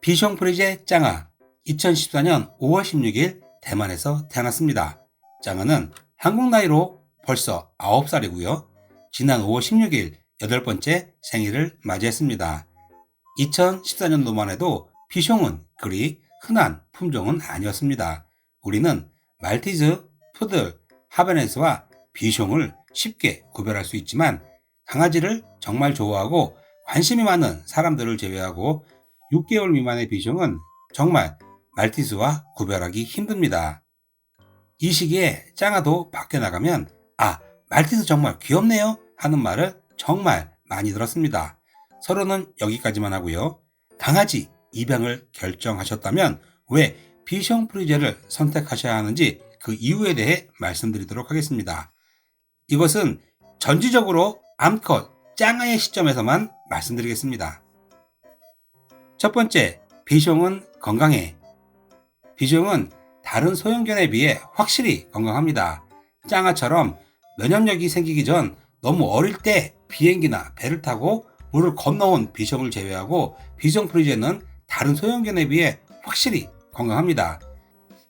비숑 프리제 짱아 2014년 5월 16일 대만에서 태어났습니다. 짱아는 한국 나이로 벌써 9살이고요. 지난 5월 16일 8번째 생일을 맞이했습니다. 2014년도만 해도 비숑은 그리 흔한 품종은 아니었습니다. 우리는 말티즈, 푸들, 하베네스와 비숑을 쉽게 구별할 수 있지만 강아지를 정말 좋아하고 관심이 많은 사람들을 제외하고 6개월 미만의 비숑은 정말 말티즈와 구별하기 힘듭니다. 이 시기에 짱아도 밖에 나가면 말티즈 정말 귀엽네요 하는 말을 정말 많이 들었습니다. 서로는 여기까지만 하고요. 강아지 입양을 결정하셨다면 왜 비숑 프리제를 선택하셔야 하는지 그 이유에 대해 말씀드리도록 하겠습니다. 이것은 전지적으로 암컷 짱아의 시점에서만 말씀드리겠습니다. 첫 번째, 비숑은 건강해. 비숑은 다른 소형견에 비해 확실히 건강합니다. 짱아처럼 면역력이 생기기 전 너무 어릴 때 비행기나 배를 타고 물을 건너온 비숑을 제외하고 비숑 프리제는 다른 소형견에 비해 확실히 건강합니다.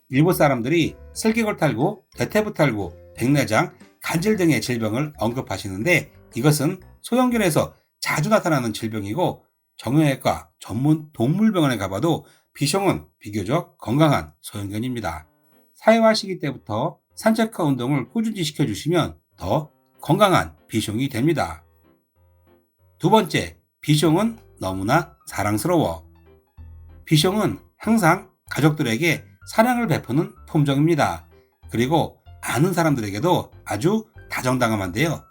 일본 사람들이 슬개골 탈구, 대퇴부 탈구, 백내장, 간질 등의 질병을 언급하시는데 이것은 소형견에서 자주 나타나는 질병이고 정형외과 전문 동물병원에 가봐도 비숑은 비교적 건강한 소형견입니다. 사회화 시기 때부터 산책과 운동을 꾸준히 시켜주시면 더 건강한 비숑이 됩니다. 두 번째, 비숑은 너무나 사랑스러워. 비숑은 항상 가족들에게 사랑을 베푸는 품종입니다. 그리고 아는 사람들에게도 아주 다정다감한데요.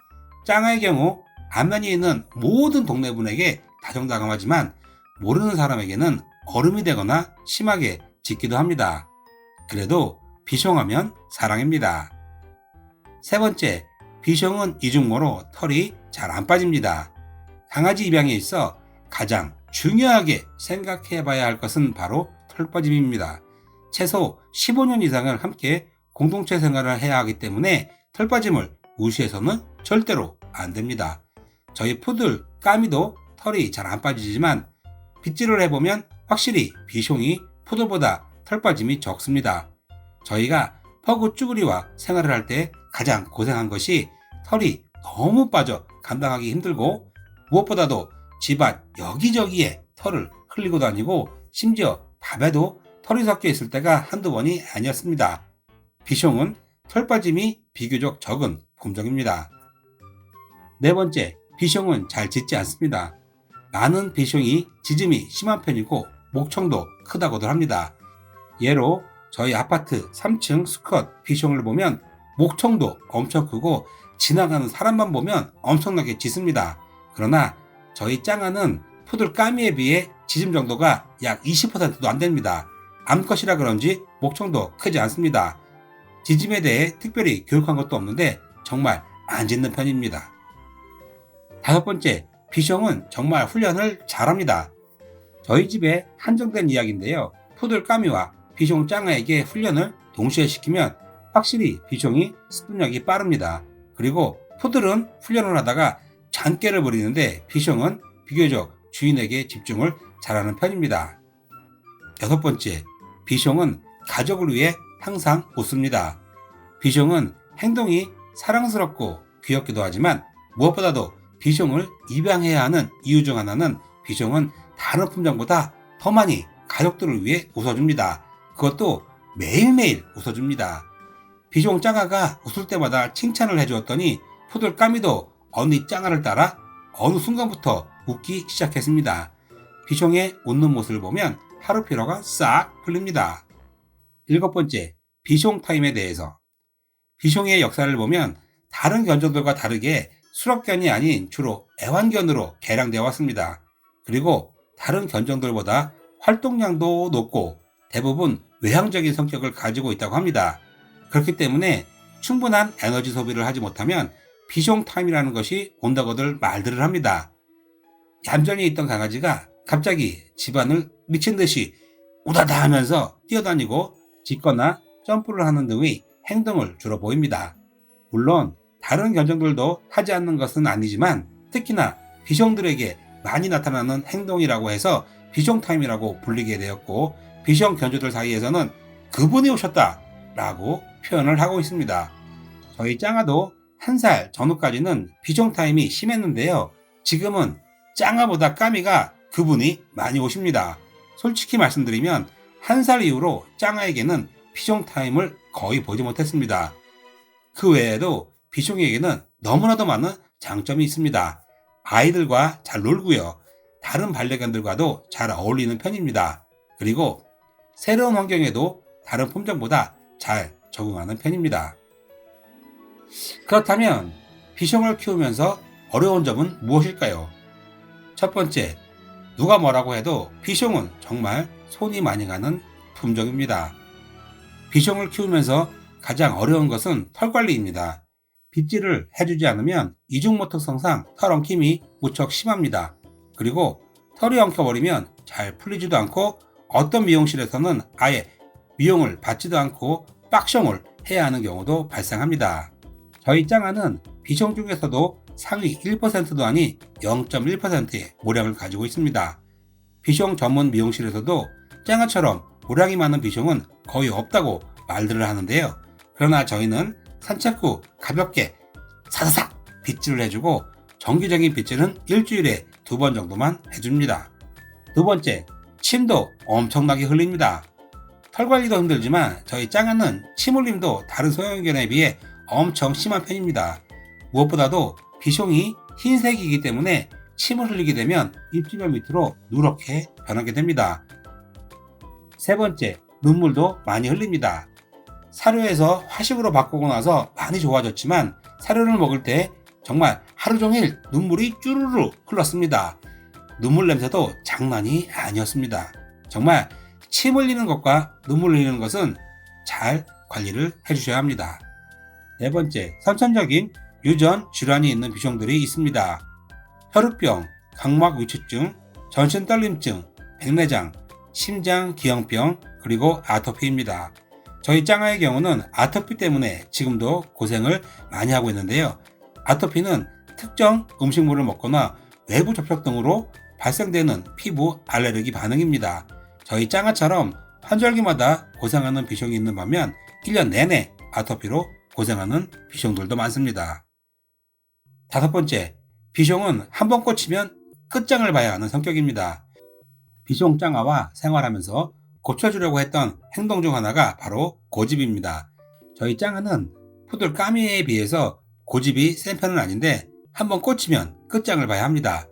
짱아의 경우 안면이 있는 모든 동네분에게 다정다감하지만 모르는 사람에게는 얼음이 되거나 심하게 짖기도 합니다. 그래도 비숑하면 사랑입니다. 세 번째, 비숑은 이중모로 털이 잘 안 빠집니다. 강아지 입양에 있어 가장 중요하게 생각해 봐야 할 것은 바로 털 빠짐입니다. 최소 15년 이상을 함께 공동체 생활을 해야 하기 때문에 털 빠짐을 무시해서는 절대로 안 됩니다. 저희 푸들 까미도 털이 잘 안 빠지지만 빗질을 해보면 확실히 비숑이 푸들보다 털 빠짐이 적습니다. 저희가 퍼그 쭈그리와 생활을 할 때 가장 고생한 것이 털이 너무 빠져 감당하기 힘들고 무엇보다도 집안 여기저기에 털을 흘리고 다니고 심지어 밥에도 털이 섞여 있을 때가 한두 번이 아니었습니다. 비숑은 털 빠짐이 비교적 적은 품종입니다. 네 번째, 비숑은 잘 짖지 않습니다. 많은 비숑이 짖음이 심한 편이고 목청도 크다고들 합니다. 예로 저희 아파트 3층 수컷 비숑을 보면 목청도 엄청 크고 지나가는 사람만 보면 엄청나게 짖습니다. 그러나 저희 짱아는 푸들 까미에 비해 짖음 정도가 약 20%도 안 됩니다. 암컷이라 그런지 목청도 크지 않습니다. 짖음에 대해 특별히 교육한 것도 없는데 정말 안 짖는 편입니다. 다섯 번째, 비숑은 정말 훈련을 잘합니다. 저희 집에 한정된 이야기인데요. 푸들 까미와 비숑 짱아에게 훈련을 동시에 시키면 확실히 비숑이 습득력이 빠릅니다. 그리고 푸들은 훈련을 하다가 잔꾀를 부리는데 비숑은 비교적 주인에게 집중을 잘하는 편입니다. 여섯 번째, 비숑은 가족을 위해 항상 웃습니다. 비숑은 행동이 사랑스럽고 귀엽기도 하지만 무엇보다도 비숑을 입양해야 하는 이유 중 하나는 비숑은 다른 품종보다 더 많이 가족들을 위해 웃어줍니다. 그것도 매일매일 웃어줍니다. 비숑 짱아가 웃을 때마다 칭찬을 해주었더니 푸들 까미도 언니 짱아를 따라 어느 순간부터 웃기 시작했습니다. 비숑의 웃는 모습을 보면 하루 피로가 싹 풀립니다. 일곱 번째, 비숑 타임에 대해서. 비숑의 역사를 보면 다른 견종들과 다르게 수락견이 아닌 주로 애완견으로 개량되어 왔습니다. 그리고 다른 견종들보다 활동량도 높고 대부분 외향적인 성격을 가지고 있다고 합니다. 그렇기 때문에 충분한 에너지 소비를 하지 못하면 비숑 타임이라는 것이 온다고들 말들을 합니다. 얌전히 있던 강아지가 갑자기 집안을 미친 듯이 우다다 하면서 뛰어다니고 짖거나 점프를 하는 등의 행동을 주로 보입니다. 물론 다른 견종들도 하지 않는 것은 아니지만 특히나 비숑들에게 많이 나타나는 행동이라고 해서 비숑타임이라고 불리게 되었고, 비숑 견주들 사이에서는 그분이 오셨다 라고 표현을 하고 있습니다. 저희 짱아도 1살 전후까지는 비숑타임이 심했는데요. 지금은 짱아보다 까미가 그분이 많이 오십니다. 솔직히 말씀드리면 1살 이후로 짱아에게는 비숑타임을 거의 보지 못했습니다. 그 외에도 비숑에게는 너무나도 많은 장점이 있습니다. 아이들과 잘 놀고요. 다른 반려견들과도 잘 어울리는 편입니다. 그리고 새로운 환경에도 다른 품종보다 잘 적응하는 편입니다. 그렇다면 비숑을 키우면서 어려운 점은 무엇일까요? 첫 번째, 누가 뭐라고 해도 비숑은 정말 손이 많이 가는 품종입니다. 비숑을 키우면서 가장 어려운 것은 털 관리입니다. 빗질을 해주지 않으면 이중모특성상 털 엉킴이 무척 심합니다. 그리고 털이 엉켜버리면 잘 풀리지도 않고 어떤 미용실에서는 아예 미용을 받지도 않고 빡숑을 해야 하는 경우도 발생합니다. 저희 짱아는 비숑 중에서도 상위 1%도 아닌 0.1%의 모량을 가지고 있습니다. 비숑 전문 미용실에서도 짱아처럼 모량이 많은 비숑은 거의 없다고 말들을 하는데요. 그러나 저희는 산책 후 가볍게 사사삭 빗질을 해주고 정기적인 빗질은 일주일에 2번 정도만 해줍니다. 두 번째, 침도 엄청나게 흘립니다. 털 관리도 힘들지만 저희 짱아는 침 흘림도 다른 소형견에 비해 엄청 심한 편입니다. 무엇보다도 비숑이 흰색이기 때문에 침을 흘리게 되면 입주변 밑으로 누렇게 변하게 됩니다. 세 번째, 눈물도 많이 흘립니다. 사료에서 화식으로 바꾸고 나서 많이 좋아졌지만 사료를 먹을 때 정말 하루 종일 눈물이 쭈루루 흘렀습니다. 눈물 냄새도 장난이 아니었습니다. 정말 침 흘리는 것과 눈물 흘리는 것은 잘 관리를 해주셔야 합니다. 네 번째, 선천적인 유전 질환이 있는 비숑들이 있습니다. 혈우병, 각막 위축증, 전신 떨림증, 백내장, 심장 기형병, 그리고 아토피입니다. 저희 짱아의 경우는 아토피 때문에 지금도 고생을 많이 하고 있는데요. 아토피는 특정 음식물을 먹거나 외부 접촉 등으로 발생되는 피부 알레르기 반응입니다. 저희 짱아처럼 환절기마다 고생하는 비숑이 있는 반면 1년 내내 아토피로 고생하는 비숑들도 많습니다. 다섯 번째, 비숑은 한번 꽂히면 끝장을 봐야 하는 성격입니다. 비숑 짱아와 생활하면서 고쳐주려고 했던 행동 중 하나가 바로 고집입니다. 저희 짱아는 푸들 까미에 비해서 고집이 센 편은 아닌데 한번 꽂히면 끝장을 봐야 합니다.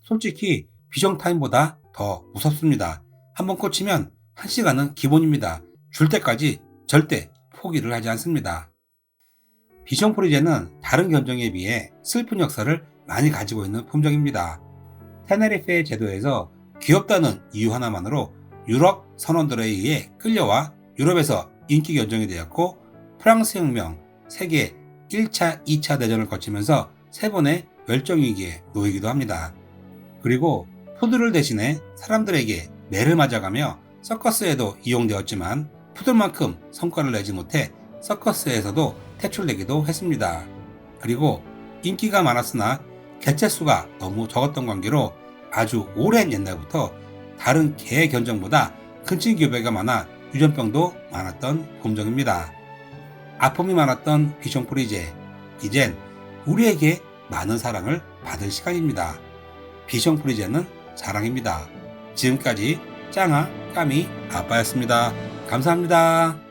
솔직히 비숑 타임보다 더 무섭습니다. 한번 꽂히면 1시간은 기본입니다. 줄 때까지 절대 포기를 하지 않습니다. 비숑 프리제는 다른 견종에 비해 슬픈 역사를 많이 가지고 있는 품종입니다. 테네리페 제도에서 귀엽다는 이유 하나만으로 유럽 선원들에 의해 끌려와 유럽에서 인기 견종이 되었고 프랑스 혁명, 세계 1차, 2차 대전을 거치면서 3번의 멸종위기에 놓이기도 합니다. 그리고 푸들을 대신해 사람들에게 매를 맞아가며 서커스에도 이용되었지만 푸들만큼 성과를 내지 못해 서커스에서도 퇴출되기도 했습니다. 그리고 인기가 많았으나 개체수가 너무 적었던 관계로 아주 오랜 옛날부터 다른 개 견종보다 근친교배가 많아 유전병도 많았던 품종입니다. 아픔이 많았던 비숑 프리제, 이젠 우리에게 많은 사랑을 받을 시간입니다. 비숑 프리제는 사랑입니다. 지금까지 짱아 까미 아빠였습니다. 감사합니다.